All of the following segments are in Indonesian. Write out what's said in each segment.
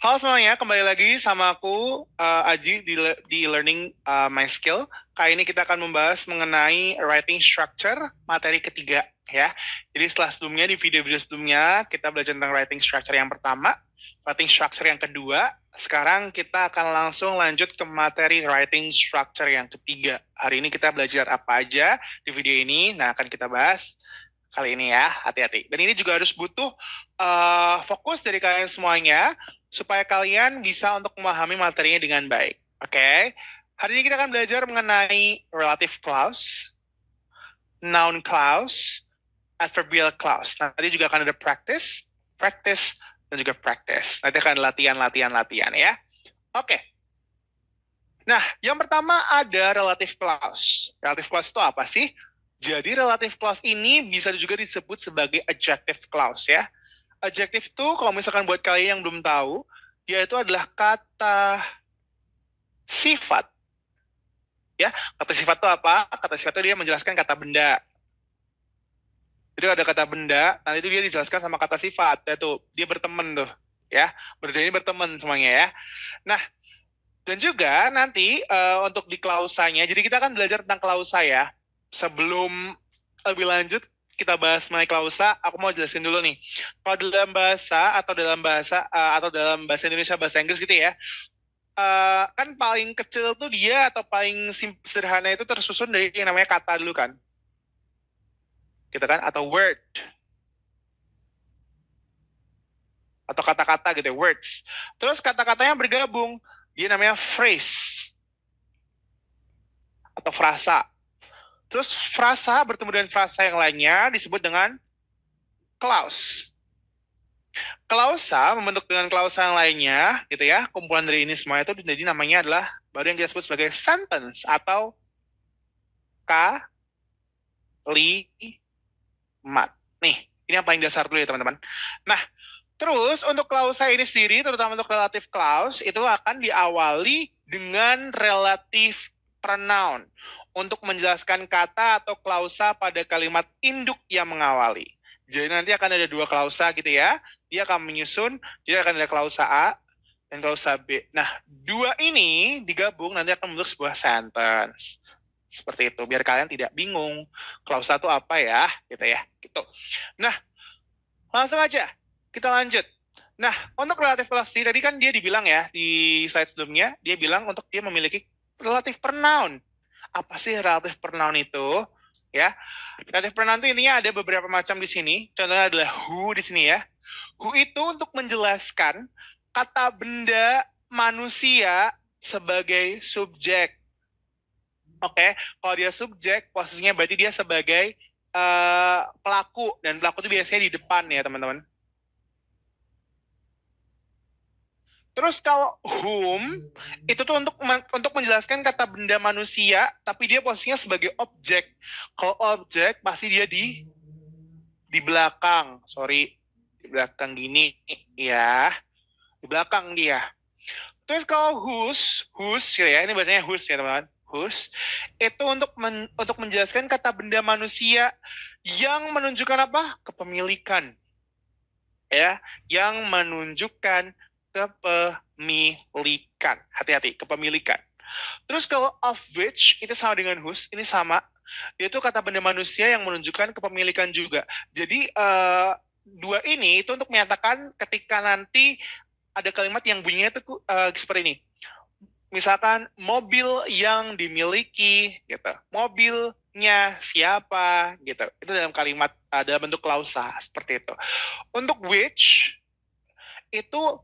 Halo semuanya, kembali lagi sama aku Aji di Learning My Skill. Kali ini kita akan membahas mengenai writing structure materi ketiga ya. Jadi setelah sebelumnya di video-video sebelumnya kita belajar tentang writing structure yang pertama, writing structure yang kedua. Sekarang kita akan langsung lanjut ke materi writing structure yang ketiga. Hari ini kita belajar apa aja di video ini. Nah, akan kita bahas kali ini ya, hati-hati. Dan ini juga harus butuh fokus dari kalian semuanya supaya kalian bisa untuk memahami materinya dengan baik. Oke, hari ini kita akan belajar mengenai relative clause, noun clause, adverbial clause. Nanti juga akan ada practice, practice, dan juga practice. Nanti akan latihan ya. Oke. Nah, yang pertama ada relative clause. Relative clause itu apa sih? Jadi relative clause ini bisa juga disebut sebagai adjective clause ya. Adjective itu kalau misalkan buat kalian yang belum tahu, dia itu adalah kata sifat. Ya, kata sifat itu apa? Kata sifat itu dia menjelaskan kata benda. Jadi ada kata benda, nanti itu dia dijelaskan sama kata sifat, yaitu dia berteman tuh, ya. Benda ini berteman semuanya ya. Nah, dan juga nanti untuk di klausanya, jadi kita akan belajar tentang klausa ya. Sebelum lebih lanjut kita bahas mengenai klausa, aku mau jelasin dulu nih. Kalau dalam bahasa atau dalam bahasa Indonesia bahasa Inggris gitu ya, kan paling kecil tuh dia atau paling sederhana itu tersusun dari yang namanya kata dulu kan, gitu kan, atau word atau kata-kata gitu, words. Terus kata-katanya bergabung, dia namanya phrase atau frasa. Terus frasa bertemu dengan frasa yang lainnya disebut dengan clause. Klausa membentuk dengan klausa yang lainnya, gitu ya. Kumpulan dari ini semua itu jadi namanya adalah baru yang kita sebut sebagai sentence atau kalimat. Nih, ini yang paling dasar dulu ya teman-teman. Nah, terus untuk klausa ini sendiri, terutama untuk relative clause, itu akan diawali dengan relative pronoun untuk menjelaskan kata atau klausa pada kalimat induk yang mengawali. Jadi nanti akan ada dua klausa gitu ya. Dia akan menyusun, jadi akan ada klausa A dan klausa B. Nah, dua ini digabung nanti akan membentuk sebuah sentence. Seperti itu, biar kalian tidak bingung. Klausa itu apa ya, gitu ya. Gitu. Nah, langsung aja kita lanjut. Nah, untuk relative clause tadi kan dia dibilang ya di slide sebelumnya, dia bilang untuk dia memiliki relative pronoun. Apa sih relative pronoun itu? Ya, relative pronoun itu intinya ada beberapa macam di sini. Contohnya adalah who di sini ya. Who itu untuk menjelaskan kata benda manusia sebagai subjek. Oke, kalau dia subjek, posisinya berarti dia sebagai pelaku, dan pelaku itu biasanya di depan ya teman-teman. Terus kalau whom itu tuh untuk menjelaskan kata benda manusia, tapi dia posisinya sebagai objek. Kalau objek pasti dia di belakang, sorry, di belakang gini ya, di belakang dia. Terus kalau whose ya, ini bacanya whose ya teman-teman. Whose itu untuk menjelaskan kata benda manusia yang menunjukkan apa? Kepemilikan. Ya, yang menunjukkan kepemilikan. Hati-hati, kepemilikan. Terus kalau of which, itu sama dengan whose, ini sama. Itu kata benda manusia yang menunjukkan kepemilikan juga. Jadi, dua ini itu untuk menyatakan ketika nanti ada kalimat yang bunyinya itu seperti ini. Misalkan mobil yang dimiliki, gitu. Mobilnya siapa, gitu. Itu dalam kalimat, dalam bentuk klausa, seperti itu. Untuk which, itu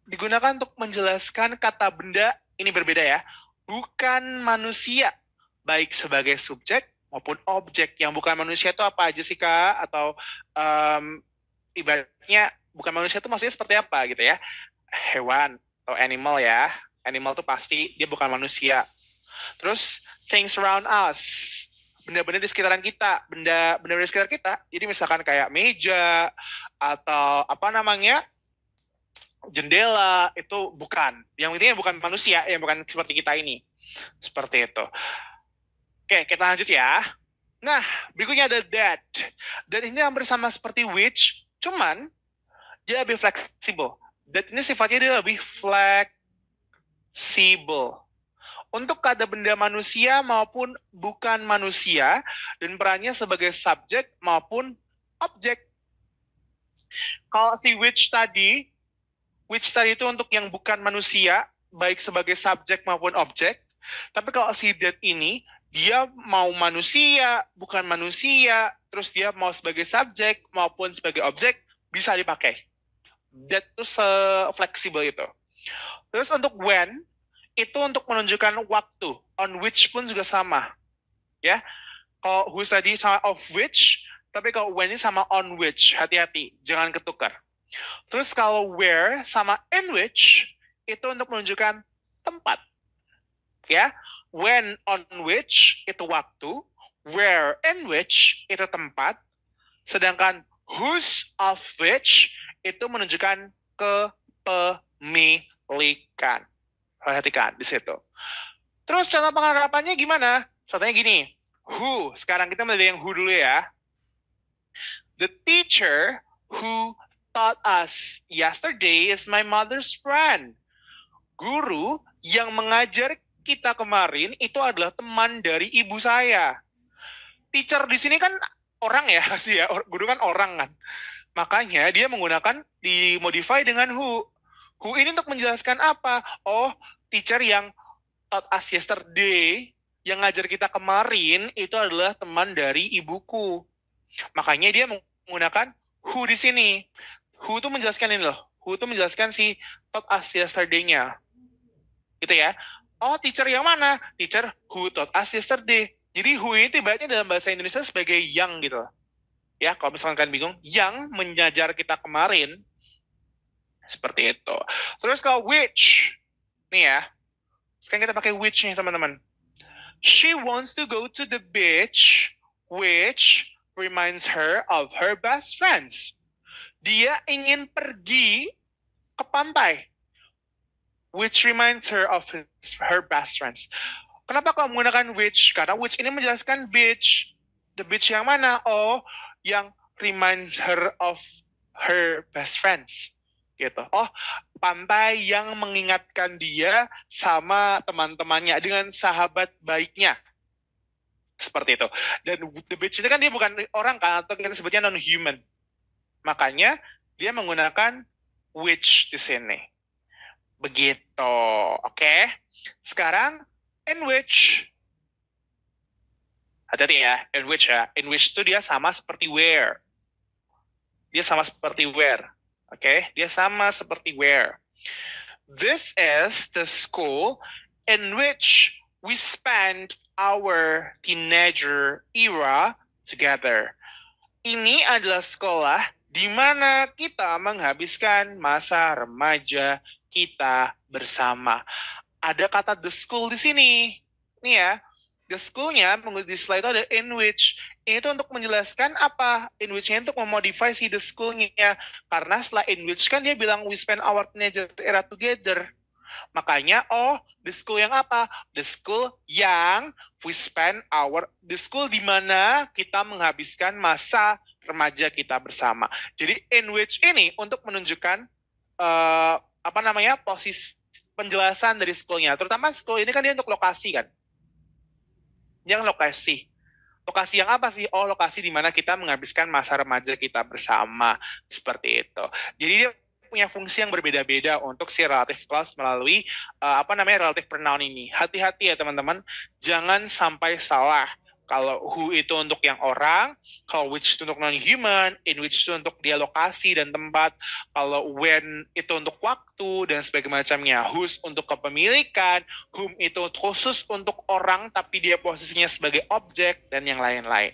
digunakan untuk menjelaskan kata benda, ini berbeda ya, bukan manusia, baik sebagai subjek maupun objek. Yang bukan manusia itu apa aja sih Kak? Atau ibaratnya bukan manusia itu maksudnya seperti apa gitu ya? Hewan atau animal ya. Animal itu pasti dia bukan manusia. Terus things around us, benda-benda di sekitaran kita, benda-benda di sekitar kita. Jadi misalkan kayak meja atau apa namanya, jendela, itu bukan. Yang intinya bukan manusia, yang bukan seperti kita ini. Seperti itu. Oke, kita lanjut ya. Nah, berikutnya ada that. Dan ini hampir sama seperti which, cuman dia lebih fleksibel. That ini sifatnya dia lebih fleksibel. Untuk kada benda manusia maupun bukan manusia, dan perannya sebagai subjek maupun objek. Kalau si which tadi itu untuk yang bukan manusia, baik sebagai subjek maupun objek. Tapi kalau si that ini, dia mau manusia, bukan manusia, terus dia mau sebagai subjek maupun sebagai objek, bisa dipakai. That itu se-fleksibel itu. Terus untuk when, itu untuk menunjukkan waktu. On which pun juga sama. Ya, kalau who tadi sama of which, tapi kalau when ini sama on which. Hati-hati, jangan ketukar. Terus kalau where sama in which, itu untuk menunjukkan tempat. Ya, when on which itu waktu, where in which itu tempat, sedangkan whose of which itu menunjukkan kepemilikan. Perhatikan di situ. Terus contoh penerapannya gimana? Contohnya gini, who. Sekarang kita melihat yang who dulu ya. The teacher who taught us yesterday is my mother's friend. Guru yang mengajar kita kemarin itu adalah teman dari ibu saya. Teacher di sini kan orang ya, pasti ya. Guru kan orang kan. Makanya dia menggunakan dimodify dengan who. Who ini untuk menjelaskan apa? Oh, teacher yang taught us yesterday, yang ngajar kita kemarin, itu adalah teman dari ibuku. Makanya dia menggunakan who di sini. Who itu menjelaskan ini loh. Who itu menjelaskan si taught us yesterday-nya. Gitu ya. Oh, teacher yang mana? Teacher who taught us yesterday. Jadi who ini tiba-tiba dalam bahasa Indonesia sebagai yang gitu. Ya, kalau misalkan kalian bingung, yang mengajar kita kemarin, seperti itu. Terus kalau which, nih ya, sekarang kita pakai which nih teman-teman. She wants to go to the beach, which reminds her of her best friends. Dia ingin pergi ke pantai, which reminds her of her best friends. Kenapa kau menggunakan which? Karena which ini menjelaskan beach. The beach yang mana? Oh, yang reminds her of her best friends. Gitu. Oh, pantai yang mengingatkan dia sama teman-temannya dengan sahabat baiknya. Seperti itu. Dan the beach itu kan dia bukan orang kan, atau kita sebutnya non-human. Makanya dia menggunakan which di sini. Begitu. Oke. Sekarang in which. Hati-hati ya, in which ya. In which itu dia sama seperti where. Dia sama seperti where. Oke, dia sama seperti where. This is the school in which we spend our teenager era together. Ini adalah sekolah di mana kita menghabiskan masa remaja kita bersama. Ada kata the school di sini. Nih ya, the school-nya di slide itu ada in which. Ini tuh untuk menjelaskan apa? In which-nya untuk memodify si the school-nya. Karena setelah in which kan dia bilang we spend our teenager era together. Makanya, oh, the school yang apa? The school yang we spend the school di mana kita menghabiskan masa remaja kita bersama. Jadi in which ini untuk menunjukkan posisi penjelasan dari school-nya. Terutama school ini kan dia untuk lokasi kan. Yang lokasi. Lokasi yang apa sih? Oh, lokasi di mana kita menghabiskan masa remaja kita bersama. Seperti itu. Jadi dia punya fungsi yang berbeda-beda untuk si relative clause melalui relative pronoun ini. Hati-hati ya teman-teman, jangan sampai salah. Kalau who itu untuk yang orang, kalau which itu untuk non-human, in which itu untuk dia lokasi dan tempat, kalau when itu untuk waktu dan sebagainya macamnya, whose untuk kepemilikan, whom itu khusus untuk orang tapi dia posisinya sebagai objek dan yang lain-lain.